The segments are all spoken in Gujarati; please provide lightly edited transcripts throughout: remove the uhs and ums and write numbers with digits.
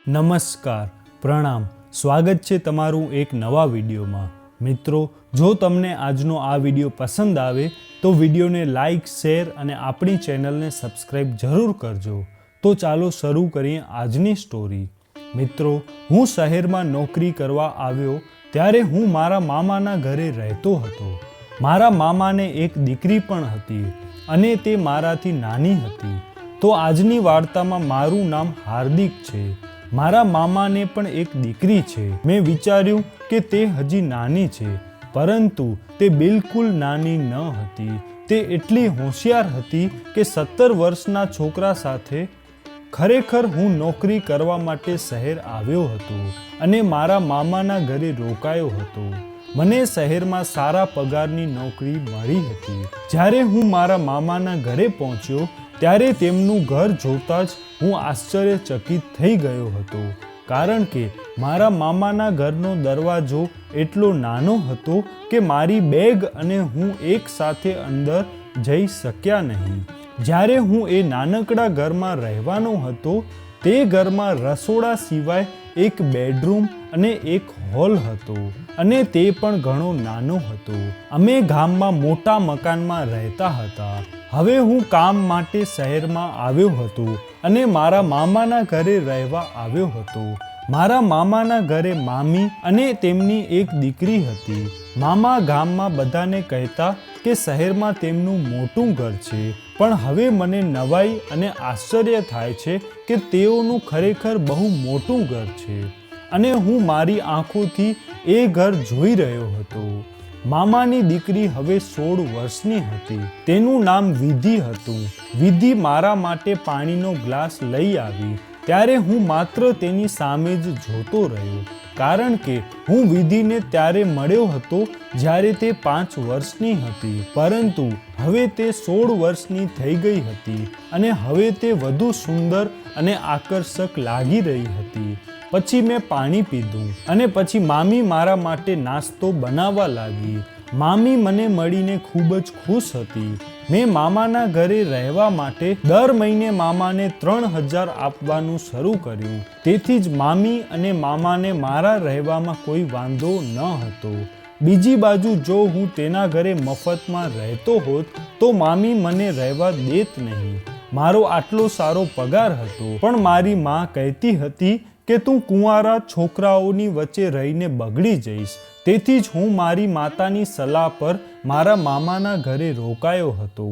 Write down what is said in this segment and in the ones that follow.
નમસ્કાર, પ્રણામ, સ્વાગત છે તમારું એક નવા વિડીયોમાં. મિત્રો, જો તમને આજનો આ વિડીયો પસંદ આવે તો વિડીયોને લાઇક, શેર અને આપણી ચેનલને સબસ્ક્રાઈબ જરૂર કરજો. તો ચાલો શરૂ કરીએ આજની સ્ટોરી. મિત્રો, હું શહેરમાં નોકરી કરવા આવ્યો ત્યારે હું મારા મામાના ઘરે રહેતો હતો. મારા મામાને એક દીકરી પણ હતી અને તે મારાથી નાની હતી. તો આજની વાર્તામાં મારું નામ હાર્દિક છે. મારા મામાને પણ એક દીકરી છે. મેં વિચાર્યું કે તે હજી નાની છે, પરંતુ તે બિલકુલ નાની ન હતી. તે એટલી હોશિયાર હતી કે 17 વર્ષના છોકરા સાથે ખરેખર હું નોકરી કરવા માટે શહેર આવ્યો હતો અને મારા મામાના ઘરે રોકાયો હતો. મને શહેરમાં સારા પગારની નોકરી મળી હતી. જ્યારે હું મારા મામાના ઘરે પહોંચ્યો ત્યારે તેમનું ઘર જોતાં જ હું આશ્ચર્યચકિત થઈ ગયો હતો, કારણ કે મારા મામાના ઘરનો દરવાજો એટલો નાનો હતો કે મારી બેગ અને હું એક સાથે અંદર જઈ શક્યા નહીં. જ્યારે હું એ નાનકડા ઘરમાં રહેવાનો હતો, તે ઘરમાં રસોડા સિવાય એક બેડરૂમ અને એક હોલ હતો, અને તે પણ ઘણો નાનો હતો. અમે ગામમાં મોટા મકાનમાં રહેતા હતા. હવે હું કામ માટે શહેરમાં આવ્યો હતો અને મારા મામાના ઘરે રહેવા આવ્યો હતો. મારા મામાના ઘરે મામી અને તેમની એક દીકરી હતી. મામા ગામમાં બધાને કહેતા કે શહેરમાં તેમનું મોટું ઘર છે, પણ હવે મને નવાઈ અને આશ્ચર્ય થાય છે કે તેઓનું ખરેખર બહુ મોટું ઘર છે અને હું મારી આંખોથી એ ઘર જોઈ રહ્યો હતો. મામાની દીકરી હવે 16 વર્ષની હતી. તેનું નામ વિધિ હતું. વિધિ મારા માટે પાણીનો ગ્લાસ લઈ આવી ત્યારે હું માત્ર તેની સામે જ જોતો રહ્યો, કારણ કે હું વિધિને ત્યારે મળ્યો હતો જ્યારે તે 5 વર્ષની હતી, પરંતુ હવે તે 16 વર્ષની થઈ ગઈ હતી અને હવે તે વધુ સુંદર અને આકર્ષક લાગી રહી હતી. પછી મેં પાણી પીધું અને પછી મામી મારા માટે નાસ્તો બનાવવા લાગી. મામી મને મળીને ખૂબ જ ખુશ હતી. મેં મામાના ઘરે રહેવા માટે દર મહિને મામાને 3000 આપવાનું શરૂ કર્યું. તેથી જ મામી અને મામાને મારા રહેવામાં કોઈ વાંધો ન હતો. બીજી બાજુ જો હું તેના ઘરે મફતમાં રહેતો હોત તો મામી મને રહેવા દેત નહીં. મારો આટલો સારો પગાર હતો, પણ મારી માં કહેતી હતી કે તું કુંવારા છોકરાઓની વચ્ચે રહીને બગડી જઈશ. તેથી જ હું મારી માતાની સલાહ પર મારા મામાના ઘરે રોકાયો હતો.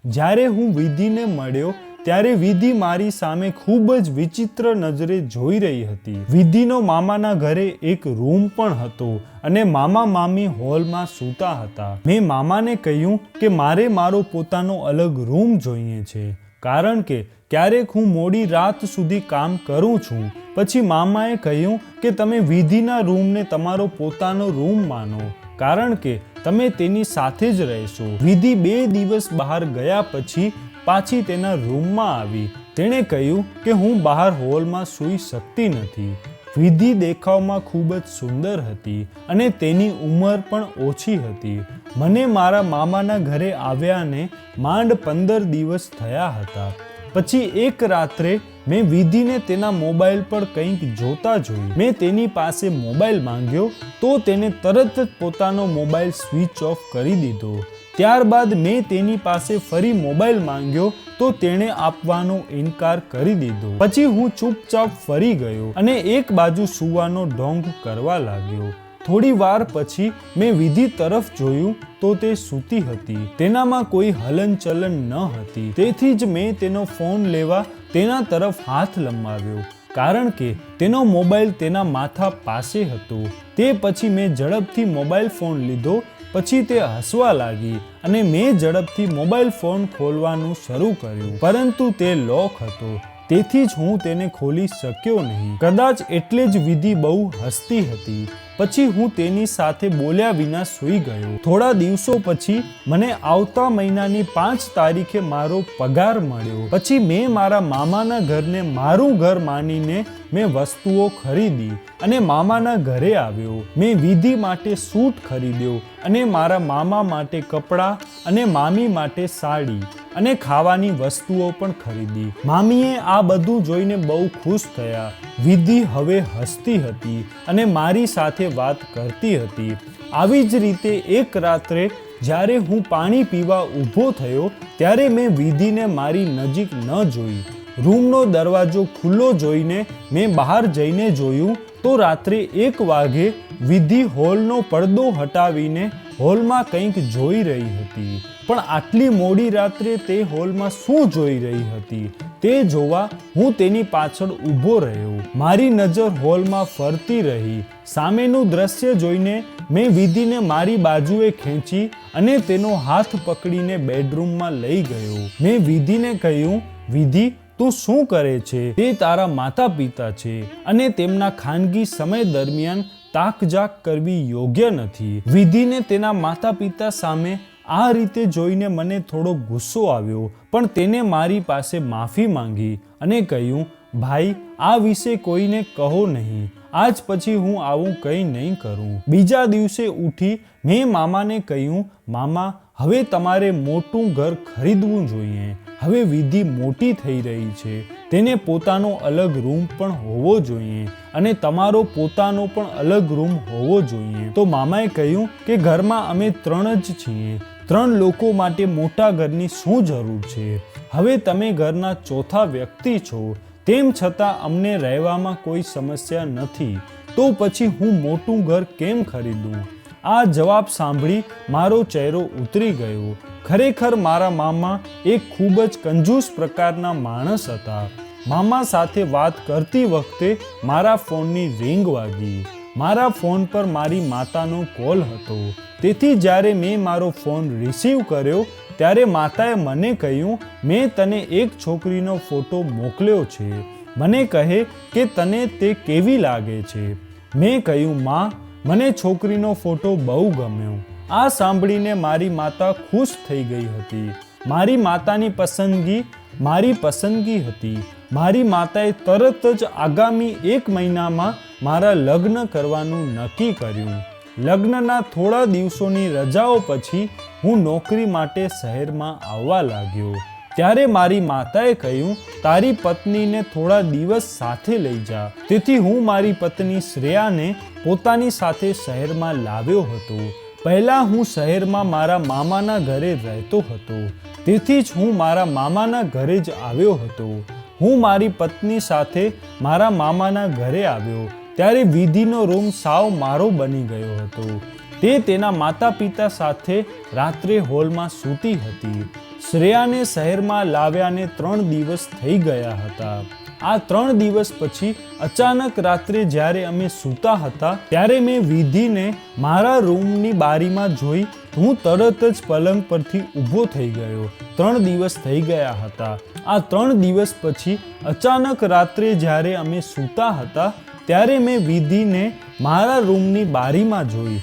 જ્યારે હું વિધિને મળ્યો ત્યારે વિધિ મારી સામે ખૂબ જ વિચિત્ર નજરે જોઈ રહી હતી. વિધિનો મામાના ઘરે એક રૂમ પણ હતો અને મામા મામી હોલમાં સૂતા હતા. મેં મામાને કહ્યું કે મારે મારો પોતાનો અલગ રૂમ જોઈએ છે, કારણ કે ક્યારેક હું મોડી રાત સુધી કામ કરું છું. પછી મામાએ કહ્યું કે તમે વિધિના રૂમને તમારો પોતાનો રૂમ માનો, કારણ કે તમે તેની સાથે જ રહેશો. વિધિ 2 દિવસ બહાર ગયા પછી પાછી તેના રૂમમાં આવી. તેણે કહ્યું કે હું બહાર હોલમાં સૂઈ શકતી નથી. વિધિ દેખાવમાં ખૂબ જ સુંદર હતી અને તેની ઉંમર પણ ઓછી હતી. મને મારા મામાના ઘરે આવ્યાને માંડ 15 દિવસ થયા હતા. પછી એક રાત્રે મેં વિધિને તેના મોબાઈલ પર કંઈક જોતા જોઈ. મેં તેની પાસે મોબાઈલ માંગ્યો તો તેને તરત જ પોતાનો મોબાઈલ સ્વિચ ઓફ કરી દીધો. ત્યારબાદ મેં તેની પાસે ફરી મોબાઈલ માંગ્યો તો તેણે આપવાનો ઇનકાર કરી દીધો. પછી હું ચૂપચાપ ફરી ગયો અને એક બાજુ સૂવાનો ઢોંગ કરવા લાગ્યો. થોડી વાર પછી મેં વિધિ તરફ જોયું તો તે સૂતી હતી. તેનામાં કોઈ હલનચલન ન હતી. તેથી જ મેં તેનો ફોન લેવા તેના તરફ હાથ લંબાવ્યો, કારણ કે તેનો મોબાઈલ તેના માથા પાસે હતો. તે પછી મેં ઝડપથી મોબાઈલ ફોન લીધો. પછી તે હસવા લાગી અને મેં ઝડપથી મોબાઈલ ફોન ખોલવાનું શરૂ કર્યું, પરંતુ તે લોક હતો. તેથી જ હું તેને ખોલી શક્યો નહીં. કદાચ એટલે જ વિધિ બહુ હસતી હતી. પછી હું તેની સાથે બોલ્યા વિના સૂઈ ગયો. થોડા દિવસો પછી મને આવતા મહિનાની 5 તારીખે મારો પગાર મળ્યો. પછી મેં મારા મામાના ઘરને મારું ઘર માનીને મેં વસ્તુઓ ખરીદી અને મામાના ઘરે આવ્યો. મેં વિધિ માટે સૂટ ખરીદ્યો અને મારા મામા માટે કપડાં અને મામી માટે સાડી અને ખાવાની વસ્તુઓ પણ ખરીદી. મામીએ આ બધું જોઈને બહુ ખુશ થયા. વિધિ હવે હસતી હતી અને મારી સાથે વાત કરતી હતી. આવી જ રીતે એક રાત્રે જ્યારે હું પાણી પીવા ઊભો થયો ત્યારે મેં વિધિને મારી નજીક ન જોઈ. રૂમનો દરવાજો ખુલ્લો જોઈને મેં બહાર જઈને જોયું તો રાત્રે 1 વાગે વિધિ હોલનો પડદો હટાવીને હોલમાં કંઈક જોઈ રહી હતી. પણ આટલી મોડી રાત્રે તે હોલમાં શું જોઈ રહી હતી તે જોવા હું તેની પાછળ ઊભો રહ્યો. મારી નજર હોલમાં ફરતી રહી. સામેનું દ્રશ્ય જોઈને મેં વિધિને મારી બાજુએ ખેંચી અને તેનો હાથ પકડીને બેડરૂમમાં લઈ ગયો. મેં વિધિને કહ્યું, વિધિ, તું શું કરે છે? તે તારા માતા પિતા છે અને તેમના ખાનગી સમય દરમિયાન તાકઝાક કરવી યોગ્ય નથી. વિધિને તેના માતા પિતા સામે આ રીતે જોઈને મને થોડો ગુસ્સો આવ્યો, પણ તેને મારી પાસે માફી માંગી અને કહ્યું, ભાઈ, આ વિશે કોઈને કહો નહીં. આજ પછી હું આવું કંઈ નહીં કરું. બીજા દિવસે ઉઠી મેં મામાને કહ્યું, મામા, હવે તમારે મોટું ઘર ખરીદવું જોઈએ. હવે વિધિ મોટી થઈ રહી છે. તેને પોતાનો અલગ રૂમ પણ હોવો જોઈએ અને તમારો પોતાનો પણ અલગ રૂમ હોવો જોઈએ. તો મામાએ કહ્યું કે ઘરમાં અમે 3 જ છીએ. 3 લોકો માટે મોટા ઘરની શું જરૂર છે? હવે તમે ઘરના 4થા વ્યક્તિ છો. તેમ છતાં અમને રહેવામાં કોઈ સમસ્યા નથી. તો પછી હું મોટું ઘર કેમ ખરીદું? આ જવાબ સાંભળી મારો ચહેરો ઉતરી ગયો. ખરેખર મારા મામા એક ખૂબ જ કંજૂસ પ્રકારના માણસ હતા. મામા સાથે વાત કરતી વખતે મારા ફોનની રિંગ વાગી. મારા ફોન પર મારી માતાનો કોલ હતો. તેથી જ્યારે મેં મારો ફોન રિસીવ કર્યો ત્યારે માતાએ મને કહ્યું, મેં તને એક છોકરીનો ફોટો મોકલ્યો છે. મને કહે કે તને તે કેવી લાગે છે? મેં કહ્યું, માં, મને છોકરીનો ફોટો બહુ ગમ્યો. આ સાંભળીને મારી માતા ખુશ થઈ ગઈ હતી. મારી માતાની પસંદગી મારી પસંદગી હતી. મારી માતાએ તરત જ આગામી 1 મહિનામાં મારા લગ્ન કરવાનું નક્કી કર્યું. લગ્નના થોડા દિવસોની રજાઓ પછી હું નોકરી માટે શહેરમાં આવવા લાગ્યો. ત્યારે મારી માતાએ કહ્યું, તારી પત્નીને થોડા દિવસ સાથે લઈ જા. તેથી હું મારી પત્ની શ્રેયાને પોતાની સાથે શહેરમાં લાવ્યો હતો. પહેલા હું શહેરમાં મારા મામાના ઘરે રહેતો હતો. તેથી જ હું મારા મામાના ઘરે જ આવ્યો હતો. હું મારી પત્ની સાથે મારા મામાના ઘરે આવ્યો ત્યારે વિધિનો રૂમ સાવ મારો બની ગયો હતો. તે તેના માતા પિતા સાથે રાત્રે હોલમાં સૂતી હતી. શ્રેયાને શહેરમાં લાવ્યાને 3 દિવસ થઈ ગયા હતા. આ 3 દિવસ પછી અચાનક રાત્રે જ્યારે અમે સૂતા હતા ત્યારે મેં વિધિને મારા રૂમની બારીમાં જોઈ. હું તરત જ પલંગ પરથી ઊભો થઈ ગયો. 3 દિવસ થઈ ગયા હતા. આ 3 દિવસ પછી અચાનક રાત્રે જ્યારે અમે સૂતા હતા ત્યારે મેં વિધિને મારા રૂમની બારીમાં જોઈ.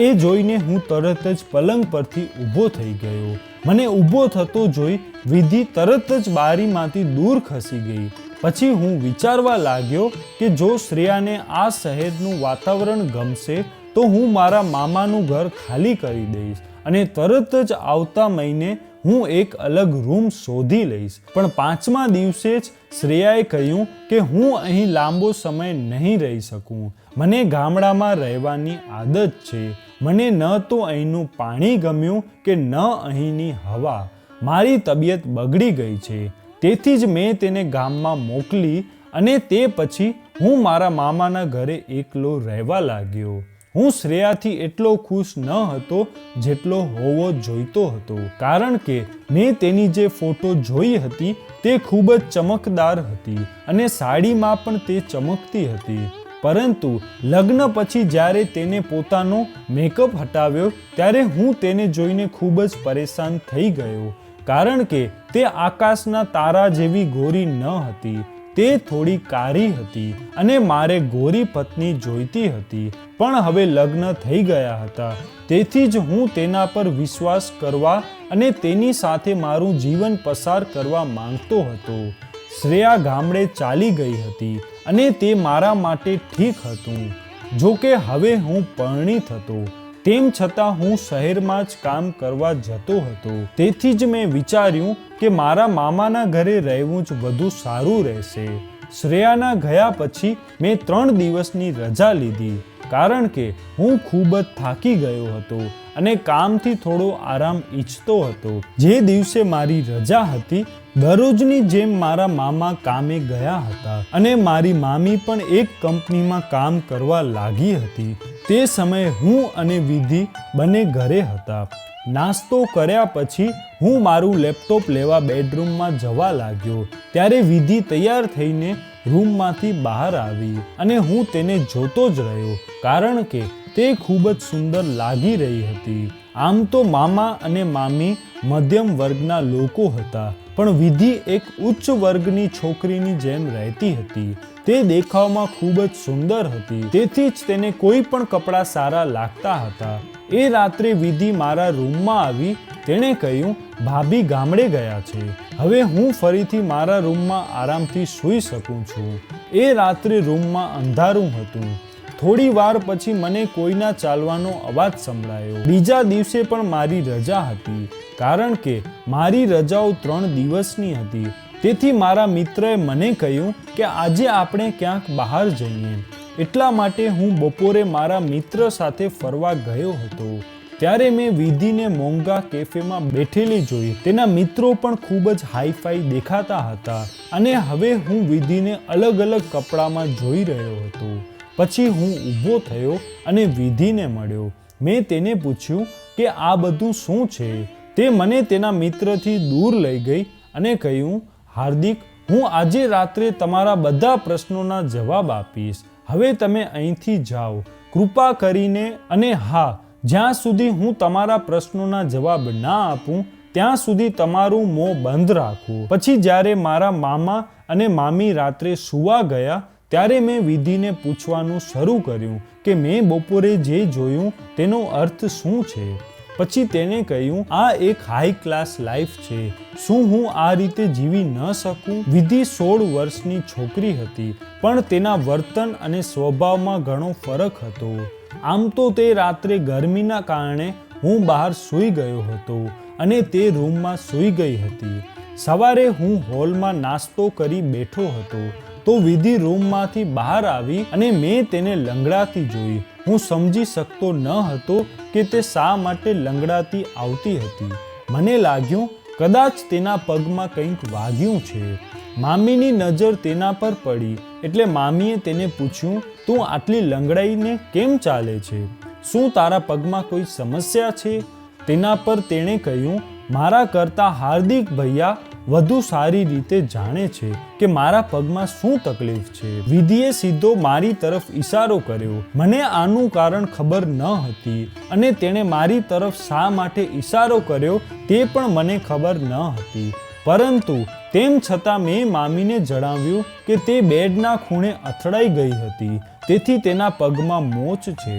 એ જોઈને હું તરત જ પલંગ પરથી ઊભો થઈ ગયો. મને ઊભો થતો જોઈ વિધિ તરત જ બારીમાંથી દૂર ખસી ગઈ. પછી હું વિચારવા લાગ્યો કે જો શ્રેયાને આ શહેરનું વાતાવરણ ગમશે તો હું મારા મામાનું ઘર ખાલી કરી દઈશ અને તરત જ આવતા મહિને હું એક અલગ રૂમ શોધી લઈશ. પણ 5મા દિવસે જ શ્રેયાએ કહ્યું કે હું અહીં લાંબો સમય નહીં રહી શકું. મને ગામડામાં રહેવાની આદત છે. મને ન તો અહીંનું પાણી ગમ્યું કે ન અહીંની હવા. મારી તબિયત બગડી ગઈ છે. તેથી જ મેં તેને ગામમાં મોકલી અને તે પછી હું મારા મામાના ઘરે એકલો રહેવા લાગ્યો. હું શ્રેયાથી એટલો ખુશ ન હતો જેટલો હોવો જોઈતો હતો. કારણ કે મેં તેની જે ફોટો જોઈ હતી તે ખૂબ જ ચમકદાર હતી અને સાડીમાં પણ તે ચમકતી હતી. પરંતુ લગ્ન પછી જ્યારે તેને પોતાનો મેકઅપ હટાવ્યો ત્યારે હું તેને જોઈને ખૂબ જ પરેશાન થઈ ગયો. કારણ કે તે આકાશના તારા જેવી ગોરી ન હતી. તે થોડી કાળી હતી અને મારે ગોરી પત્ની જોઈતી હતી. પણ હવે લગ્ન થઈ ગયા હતા. તેથી જ હું તેના પર વિશ્વાસ કરવા અને તેની સાથે મારું જીવન પસાર કરવા માંગતો હતો. શ્રેયા ગામડે ચાલી ગઈ હતી અને તે મારા માટે ઠીક હતું. જો કે હવે હું પરણિત હતો. તેમ છતાં હું શહેરમાં જ કામ કરવા જતો હતો. તેથી જ મેં વિચાર્યું કે મારા મામાના ઘરે રહેવું જ વધુ સારું રહેશે. શ્રેયાના ગયા પછી મેં 3 દિવસની રજા લીધી, કારણ કે હું ખૂબ જ થાકી ગયો હતો અને કામથી થોડો આરામ ઈચ્છતો હતો. જે દિવસે મારી રજા હતી, દરરોજની જેમ મારા મામા કામે ગયા હતા અને મારી મામી પણ એક કંપનીમાં કામ કરવા લાગી હતી. તે સમયે હું અને વિધિ બંને ઘરે હતા. નાસ્તો કર્યા પછી હું મારું લેપટોપ લેવા બેડરૂમમાં જવા લાગ્યો ત્યારે વિધિ તૈયાર થઈને રૂમમાંથી બહાર આવી અને હું તેને જોતો જ રહ્યો, કારણ કે તે ખૂબ જ સુંદર લાગી રહી હતી. આમ તો મામા અને મામી મધ્યમ વર્ગના લોકો હતા, પણ વિધિ એક ઉચ્ચ વર્ગની છોકરીની જેમ રહેતી હતી. તે દેખાવમાં ખૂબ જ સુંદર હતી, તેથી જ તેને કોઈ પણ કપડાં સારા લાગતા હતા. એ રાત્રે વિધિ મારા રૂમમાં આવી. તેણે કહ્યું, ભાભી ગામડે ગયા છે, હવે હું ફરીથી મારા રૂમમાં આરામથી સૂઈ શકું છું. એ રાત્રે રૂમમાં અંધારું હતું. થોડી વાર પછી મને કોઈના ચાલવાનો અવાજ સંભળાયો. બીજા દિવસે પણ મારી રજા હતી, કારણ કે મારી રજાઓ 3 દિવસની હતી. તેથી મારા મિત્રએ મને કહ્યું કે આજે આપણે ક્યાંક બહાર જઈએ. એટલા માટે હું બપોરે મારા મિત્ર સાથે ફરવા ગયો હતો. ત્યારે મેં વિધિને મોંઘા કેફેમાં બેઠેલી જોઈ. તેના મિત્રો પણ ખૂબ જ હાઈફાઈ દેખાતા હતા અને હવે હું વિધિને અલગ અલગ કપડામાં જોઈ રહ્યો હતો. પછી હું ઊભો થયો અને વિધિને મળ્યો. મેં તેને પૂછ્યું કે આ બધું શું છે? તે મને તેના મિત્રથી દૂર લઈ ગઈ અને કહ્યું, હાર્દિક, હું આજે રાત્રે તમારા બધા પ્રશ્નોના જવાબ આપીશ. હવે તમે અહીંથી જાઓ કૃપા કરીને, અને હા, જ્યાં સુધી હું તમારા પ્રશ્નોના જવાબ ના આપું ત્યાં સુધી તમારું મોં બંધ રાખવું. પછી જ્યારે મારા મામા અને મામી રાત્રે સૂવા ગયા ત્યારે મેં વિધિને પૂછવાનું શરૂ કર્યું કે મેં બપોરે જે જોયું તેનો અર્થ શું છે. પછી તેણે કહ્યું, આ એક હાઈ ક્લાસ લાઈફ છે, શું હું આ રીતે જીવી ન શકું? વિધિ 16 વર્ષની છોકરી હતી, પણ તેના વર્તન અને સ્વભાવમાં ઘણો ફરક હતો. આમ તો તે રાત્રે ગરમીના કારણે હું બહાર સૂઈ ગયો હતો અને તે રૂમમાં સૂઈ ગઈ હતી. સવારે હું હોલમાં નાસ્તો કરી બેઠો હતો તો વિધિ રૂમમાંથી બહાર આવી અને મેં તેને લંગડાતી જોઈ. હું સમજી શકતો ન હતો કે તે શા માટે લંગડાતી આવતી હતી. મને લાગ્યું કદાચ તેના પગમાં કંઈક વાગ્યું છે. મામીની નજર તેના પર પડી એટલે મામીએ તેને પૂછ્યું, તું આટલી લંગડાઈને કેમ ચાલે છે? શું તારા પગમાં કોઈ સમસ્યા છે? તેના પર તેણે કહ્યું, મારા કરતાં હાર્દિક ભૈયા વધુ સારી રીતે જાણે છે કે મારા પગમાં શું તકલીફ છે. વિધિએ સીધો મારી તરફ ઈશારો કર્યો. મને આનું કારણ ખબર ન હતી અને તેણે મારી તરફ શા માટે ઈશારો કર્યો તે પણ મને ખબર ન હતી, પરંતુ તેમ છતાં મેં મામીને જણાવ્યું કે તે બેડના ખૂણે અથડાઈ ગઈ હતી, તેથી તેના પગમાં મોચ છે.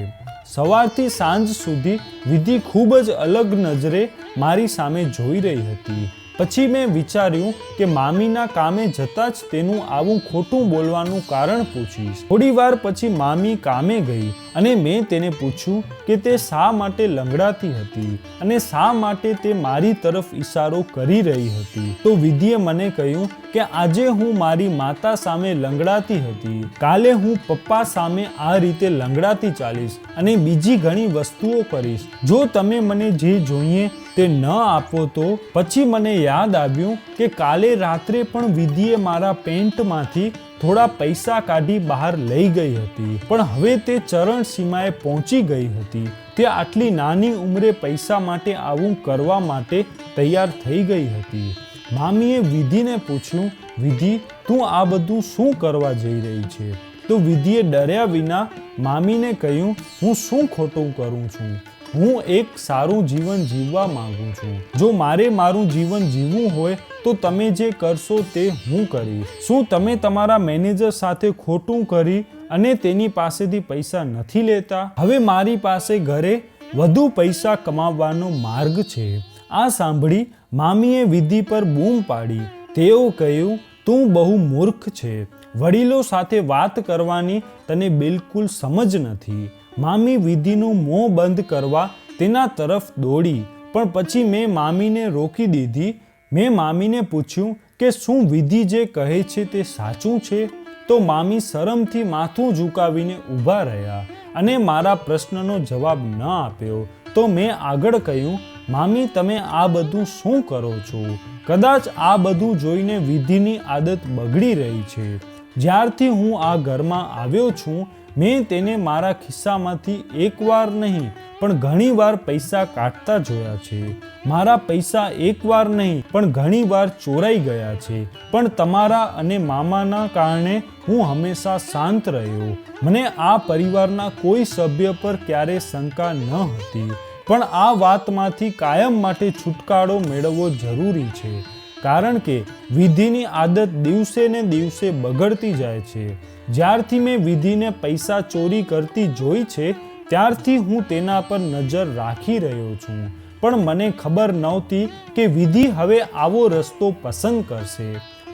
સવારથી સાંજ સુધી વિધિ ખૂબ જ અલગ નજરે મારી સામે જોઈ રહી હતી. પછી મેં વિચાર્યું કે મામીના કામે જતાં જ તેનું આવું ખોટું બોલવાનું કારણ પૂછીશ. થોડી વાર પછી મામી કામે ગઈ અને મેં તેને પૂછ્યું કે તે શા માટે લંગડાતી હતી અને શા માટે તે મારી તરફ ઈશારો કરી રહી હતી. તો વિધિએ મને કહ્યું કે આજે હું મારી માતા સામે લંગડાતી હતી, કાલે હું પપ્પા સામે આ રીતે લંગડાતી ચાલીશ અને બીજી ઘણી વસ્તુઓ કરીશ. જો તમે મને જે જોઈએ તે ન આપો તો. પછી મને યાદ આવ્યું કે કાલે રાત્રે પણ વિધિએ મારા પેન્ટમાંથી થોડા પૈસા કાઢી બહાર લઈ ગઈ હતી, પણ હવે તે ચરણ સીમાએ પહોંચી ગઈ હતી. તે આટલી નાની ઉંમરે પૈસા માટે આવું કરવા માટે તૈયાર થઈ ગઈ હતી. મામીએ વિધિને પૂછ્યું, વિધિ, તું આ બધું શું કરવા જઈ રહી છે? તો વિધિએ ડર્યા વિના મામીને કહ્યું, હું શું ખોટું કરું છું? હું એક સારું જીવન જીવવા માંગુ છું. જો મારે મારું જીવન જીવવું હોય તો તમે જે કરશો તે હું કરીશ. શું તમે તમારા મેનેજર સાથે ખોટું કરી અને તેની પાસેથી પૈસા નથી લેતા? હવે મારી પાસે ઘરે વધુ પૈસા કમાવવાનો માર્ગ છે. આ સાંભળી મામીએ વિધિ પર બૂમ પાડી. તેઓ કહ્યું, તું બહુ મૂર્ખ છે. વડીલો સાથે વાત કરવાની તને બિલકુલ સમજ નથી. મામી વિધિનું મોં બંધ કરવા તેના તરફ દોડી, પણ પછી મેં મામીને રોકી દીધી. મેં મામીને પૂછ્યું કે શું વિધિ જે કહે છે તે સાચું છે? તો મામી શરમથી માથું ઝુકાવીને ઊભા રહ્યા અને મારા પ્રશ્નનો જવાબ ન આપ્યો. તો મેં આગળ કહ્યું, મામી તમે આ બધું શું કરો છો? કદાચ આ બધું જોઈને વિધિની આદત બગડી રહી છે. જ્યારથી હું આ ઘરમાં આવ્યો છું મેં તેને મારા ખિસ્સામાંથી એકવાર નહીં પણ ઘણીવાર પૈસા કાઢતા જોયા છે. મારા પૈસા એકવાર નહીં પણ ઘણીવાર ચોરાઈ ગયા છે. પણ તમારા અને મામાના કારણે હું હંમેશા શાંત રહ્યો. મને આ પરિવારના કોઈ સભ્ય પર ક્યારે શંકા ન હતી. પણ આ વાતમાંથી કાયમ માટે છુટકારો મેળવવો જરૂરી છે, કારણ કે વિધિની આદત દિવસે ને દિવસે બગડતી જાય છે. જ્યારથી મેં વિધિને પૈસા ચોરી કરતી જોઈ છે ત્યારથી હું તેના પર નજર રાખી રહ્યો છું. પણ મને ખબર નહોતી કે વિધિ હવે આવો રસ્તો પસંદ કરશે.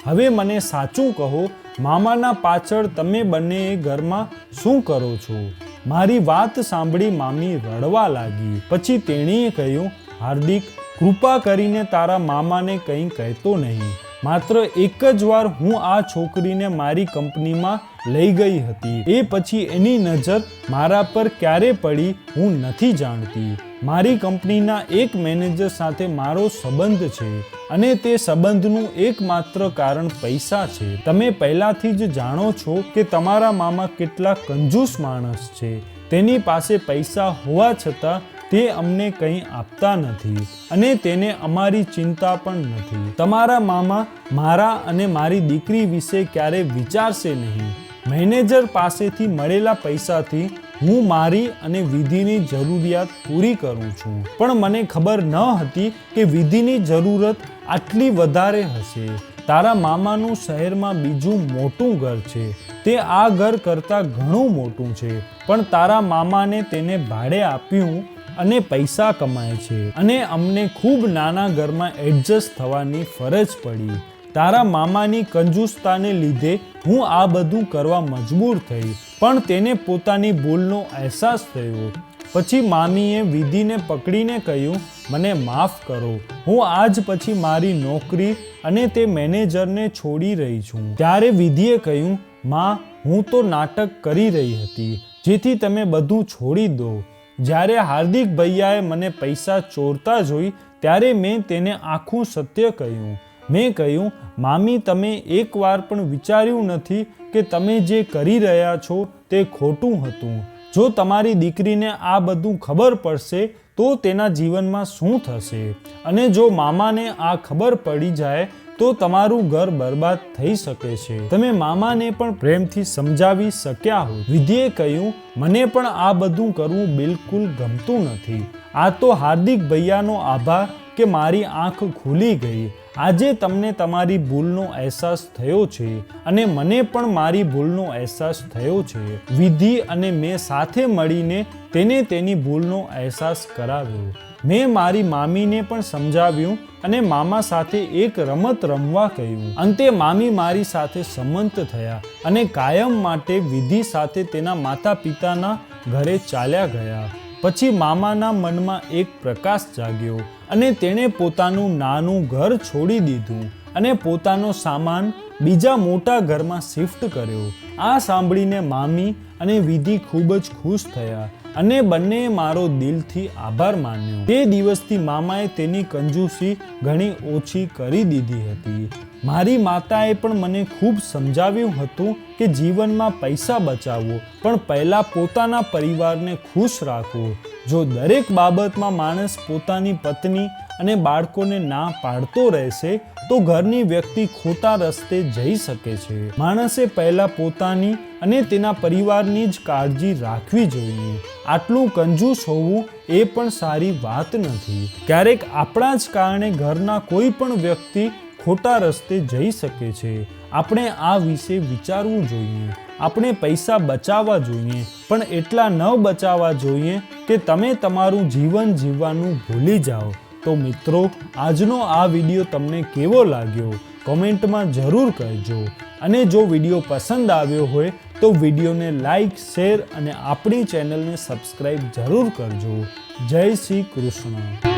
હવે મને સાચું કહો, મામાના પાછળ તમે બંને ઘરમાં શું કરો છો? મારી વાત સાંભળી મામી રડવા લાગી. પછી તેણીએ કહ્યું, હાર્દિક, કૃપા કરીને તારા મામાને કંઈ કહેતો નહીં. માત્ર એક જ વાર હું આ છોકરીને મારી કંપનીમાં લઈ ગઈ હતી. એ પછી એની નજર મારા પર ક્યારે પડી હું નથી જાણતી. મારી કંપનીના એક મેનેજર સાથે મારો સંબંધ છે અને તે સંબંધનું એકમાત્ર કારણ પૈસા છે. તમે પહેલાથી જ જાણો છો કે તમારા મામા કેટલા કંજૂસ માણસ છે. તેની પાસે પૈસા હોવા છતાં તે અમને કંઈ આપતા નથી અને તેને અમારી ચિંતા પણ નથી. તમારા મામા મારા અને મારી દીકરી વિશે ક્યારે વિચારશે નહીં. મેનેજર પાસેથી મળેલા પૈસાથી હું મારી અને વિધિની જરૂરિયાત પૂરી કરું છું. પણ મને ખબર ન હતી કે વિધિની જરૂરત આટલી વધારે હશે. તારા મામાનું શહેરમાં બીજું મોટું ઘર છે. તે આ ઘર કરતાં ઘણું મોટું છે, પણ તારા મામાને તેને ભાડે આપ્યું અને પૈસા કમાય છે અને અમને ખૂબ નાના ઘરમાં એડજસ્ટ થવાની ફરજ પડી. તારા મામાની કંજૂસતાને લીધે હું આ બધું કરવા મજબૂર થઈ, પણ તેને પોતાની ભૂલનો અહેસાસ થયો. પછી મામીએ વિધિને પકડીને કહ્યું, મને માફ કરો, હું આજ પછી મારી નોકરી અને તે મેનેજરને છોડી રહી છું. ત્યારે વિધિએ કહ્યું, માં, હું તો નાટક કરી રહી હતી જેથી તમે બધું છોડી દો. જ્યારે હાર્દિક ભૈયાએ મને પૈસા ચોરતા જોઈ ત્યારે મેં તેને આખું સત્ય કહ્યું. મેં કહ્યું, મામી, તમે એકવાર પણ વિચાર્યું નથી કે તમે જે કરી રહ્યા છો તે ખોટું હતું. જો તમારી દીકરીને આ બધું ખબર પડશે તો તેના જીવનમાં શું થશે? અને જો મામાને આ ખબર પડી જાય તો તમારું ઘર બરબાદ થઈ શકે છે. તમે મામાને પણ પ્રેમથી સમજાવી શક્યા હો. વિધિએ કહ્યું, મને પણ આ બધું કરવું બિલકુલ ગમતું નથી. આ તો હાર્દિક ભૈયાનો આભાર કે મારી આંખ ખુલી ગઈ. આજે તમને તમારી ભૂલનો અહેસાસ થયો છે અને મને પણ મારી ભૂલનો અહેસાસ થયો છે. વિધિ અને મેં સાથે મળીને તેને તેની ભૂલનો અહેસાસ કરાવ્યો. મેં મારી મામીને પણ સમજાવ્યું અને મામા સાથે એક રમત રમવા કહ્યું. અંતે મામી મારી સાથે સંમત થયા અને કાયમ માટે વિધિ સાથે તેના માતા પિતાના ઘરે ચાલ્યા ગયા. પછી મામાના મનમાં એક પ્રકાશ જાગ્યો અને તેણે પોતાનું નાનું ઘર છોડી દીધું અને પોતાનો સામાન બીજા મોટા ઘરમાં શિફ્ટ કર્યો. આ સાંભળીને મામી અને વિધિ ખૂબ જ ખુશ થયા અને બંનેએ મારો દિલથી આભાર માન્યો. તે દિવસથી મામાએ તેની કંજૂસી ઘણી ઓછી કરી દીધી હતી. મારી માતાએ પણ મને ખૂબ સમજાવ્યું હતું કે જીવનમાં પૈસા બચાવવો, પણ પહેલાં પોતાના પરિવારને ખુશ રાખવો. જો દરેક બાબતમાં માણસ પોતાની પત્ની અને બાળકોને ના પાડતો રહેશે તો ઘરની વ્યક્તિ ખોટા રસ્તે જઈ શકે છે. માણસે પહેલાં પોતાની અને તેના પરિવારની જ કાળજી રાખવી જોઈએ. આટલું કંજૂસ હોવું એ પણ સારી વાત નથી. ક્યારેક આપણા જ કારણે ઘરના કોઈ પણ વ્યક્તિ ખોટા રસ્તે જઈ શકે છે. આપણે આ વિશે વિચારવું જોઈએ. આપણે પૈસા બચાવવા જોઈએ, પણ એટલા ન બચાવવા જોઈએ કે તમે તમારું જીવન જીવવાનું ભૂલી જાઓ. તો મિત્રો, આજનો આ વિડીયો તમને કેવો લાગ્યો કોમેન્ટમાં જરૂર કહેજો. અને જો વિડીયો પસંદ આવ્યો હોય તો વિડીયોને લાઈક, શેર અને આપણી ચેનલને સબસ્ક્રાઈબ જરૂર કરજો. જય શ્રી કૃષ્ણ.